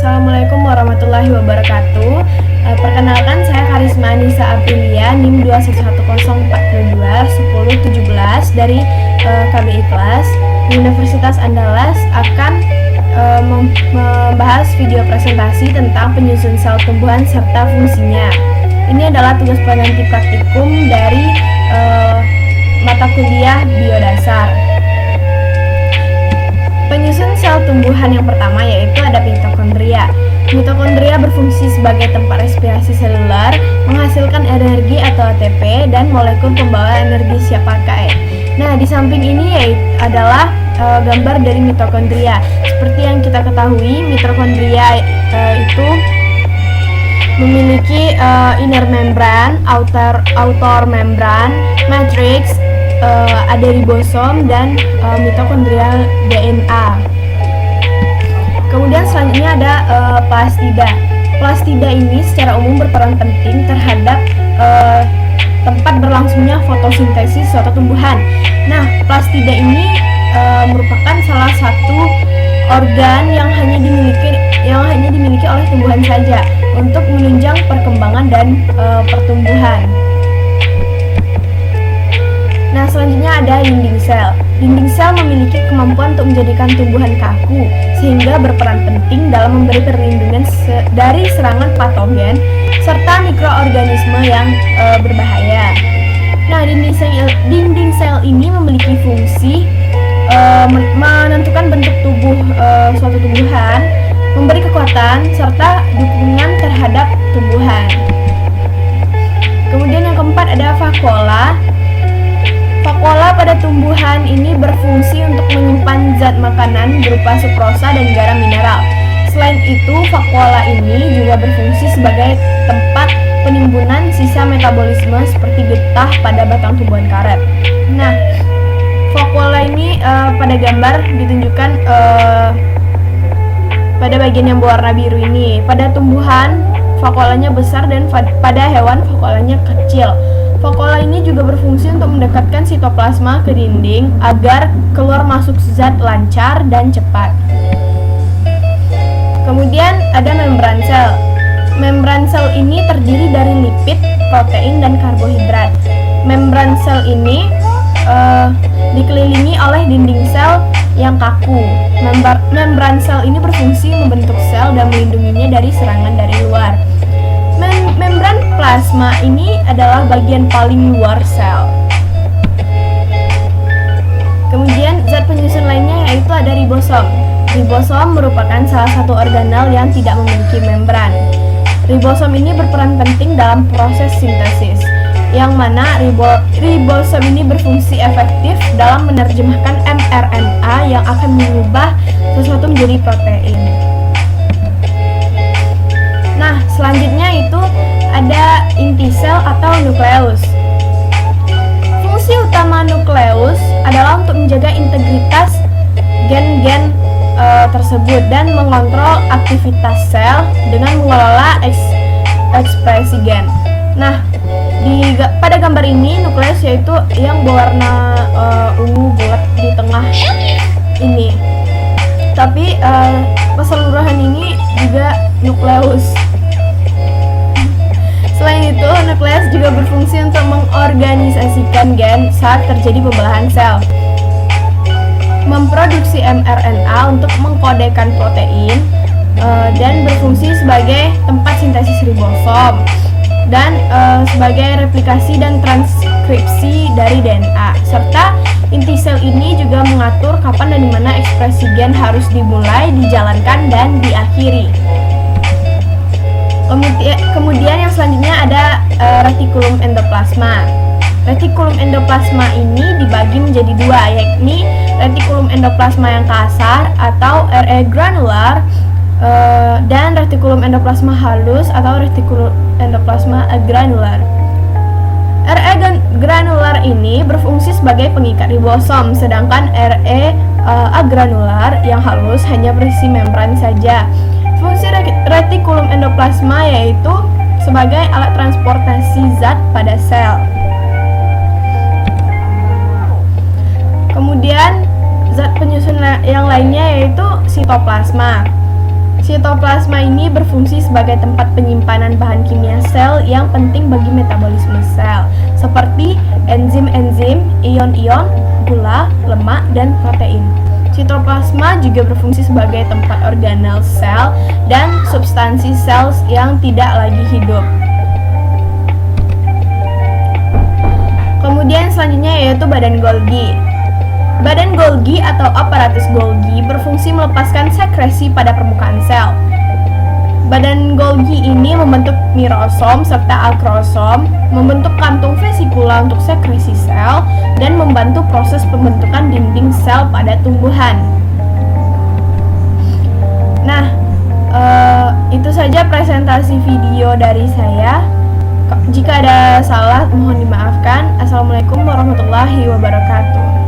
Assalamualaikum warahmatullahi wabarakatuh. Perkenalkan, saya Karisma Anissa Aprilia, NIM 21104221017 dari KBI Kelas Universitas Andalas akan membahas video presentasi tentang penyusun sel tumbuhan serta fungsinya. Ini adalah tugas peneliti praktikum dari mata kuliah biodasar. Penyusun sel tumbuhan yang pertama yaitu ada mitokondria. Mitokondria berfungsi sebagai tempat respirasi seluler, menghasilkan energi atau ATP dan molekul pembawa energi siap pakai. Nah, di samping ini adalah gambar dari mitokondria. Seperti yang kita ketahui, mitokondria itu memiliki inner membran, outer membran, matrix, ada ribosom dan mitokondrial DNA. Kemudian selanjutnya ada plastida. Plastida ini secara umum berperan penting terhadap tempat berlangsungnya fotosintesis suatu tumbuhan. Nah, plastida ini merupakan salah satu organ yang hanya dimiliki oleh tumbuhan saja untuk menunjang perkembangan dan pertumbuhan. Nah, selanjutnya ada dinding sel. Dinding sel memiliki kemampuan untuk menjadikan tumbuhan kaku, sehingga berperan penting dalam memberi perlindungan dari serangan patogen serta mikroorganisme yang berbahaya. Nah, dinding sel ini memiliki fungsi menentukan bentuk tubuh suatu tumbuhan, memberi kekuatan serta dukungan terhadap tumbuhan. Kemudian yang keempat ada vakuola. Vakuola pada tumbuhan ini berfungsi untuk menyimpan zat makanan berupa sukrosa dan garam mineral. Selain itu, vakuola ini juga berfungsi sebagai tempat penimbunan sisa metabolisme seperti getah pada batang tumbuhan karet. Nah, vakuola ini pada gambar ditunjukkan pada bagian yang berwarna biru ini. Pada tumbuhan, vakuolanya besar dan pada hewan, vakuolanya kecil. Vakuola ini juga berfungsi untuk mendekatkan sitoplasma ke dinding agar keluar masuk zat lancar dan cepat. Kemudian ada membran sel. Membran sel ini terdiri dari lipid, protein, dan karbohidrat. Membran sel ini dikelilingi oleh dinding sel yang kaku. Membran sel ini berfungsi membentuk sel dan melindunginya dari serangan dari luar. Membran plasma ini adalah bagian paling luar sel. Kemudian zat penyusun lainnya yaitu ada ribosom. Ribosom merupakan salah satu organel yang tidak memiliki membran. Ribosom ini berperan penting dalam proses sintesis, yang mana ribosom ini berfungsi efektif dalam menerjemahkan mRNA yang akan mengubah sesuatu menjadi protein. Nah, selanjutnya itu ada inti sel atau nukleus. Fungsi utama nukleus adalah untuk menjaga integritas gen-gen tersebut dan mengontrol aktivitas sel dengan mengelola ekspresi gen. Nah, pada gambar ini nukleus yaitu yang berwarna ungu bulat di tengah ini. Tapi keseluruhan ini juga nukleus. Selain itu, nukleus juga berfungsi untuk mengorganisasikan gen saat terjadi pembelahan sel, memproduksi mRNA untuk mengkodekan protein, dan berfungsi sebagai tempat sintesis ribosom, dan sebagai replikasi dan transkripsi dari DNA. Serta inti sel ini juga mengatur kapan dan di mana ekspresi gen harus dimulai, dijalankan, dan diakhiri. Kemudian yang selanjutnya ada retikulum endoplasma. Retikulum endoplasma ini dibagi menjadi dua, yakni retikulum endoplasma yang kasar atau RE granular dan retikulum endoplasma halus atau retikulum endoplasma agranular. RE granular ini berfungsi sebagai pengikat ribosom, sedangkan RE agranular yang halus hanya berisi membran saja. Fungsi retikulum endoplasma yaitu sebagai alat transportasi zat pada sel. Kemudian zat penyusun yang lainnya yaitu sitoplasma. Sitoplasma ini berfungsi sebagai tempat penyimpanan bahan kimia sel yang penting bagi metabolisme sel, seperti enzim-enzim, ion-ion, gula, lemak, dan protein. Sitoplasma juga berfungsi sebagai tempat organel sel dan substansi sel yang tidak lagi hidup. Kemudian selanjutnya yaitu badan Golgi. Badan Golgi atau aparatus Golgi berfungsi melepaskan sekresi pada permukaan sel. Badan Golgi ini membentuk mirosom serta akrosom, membentuk kantung vesikula untuk sekresi sel, dan membantu proses pembentukan dinding sel pada tumbuhan. Nah, itu saja presentasi video dari saya. Jika ada salah, mohon dimaafkan. Assalamualaikum warahmatullahi wabarakatuh.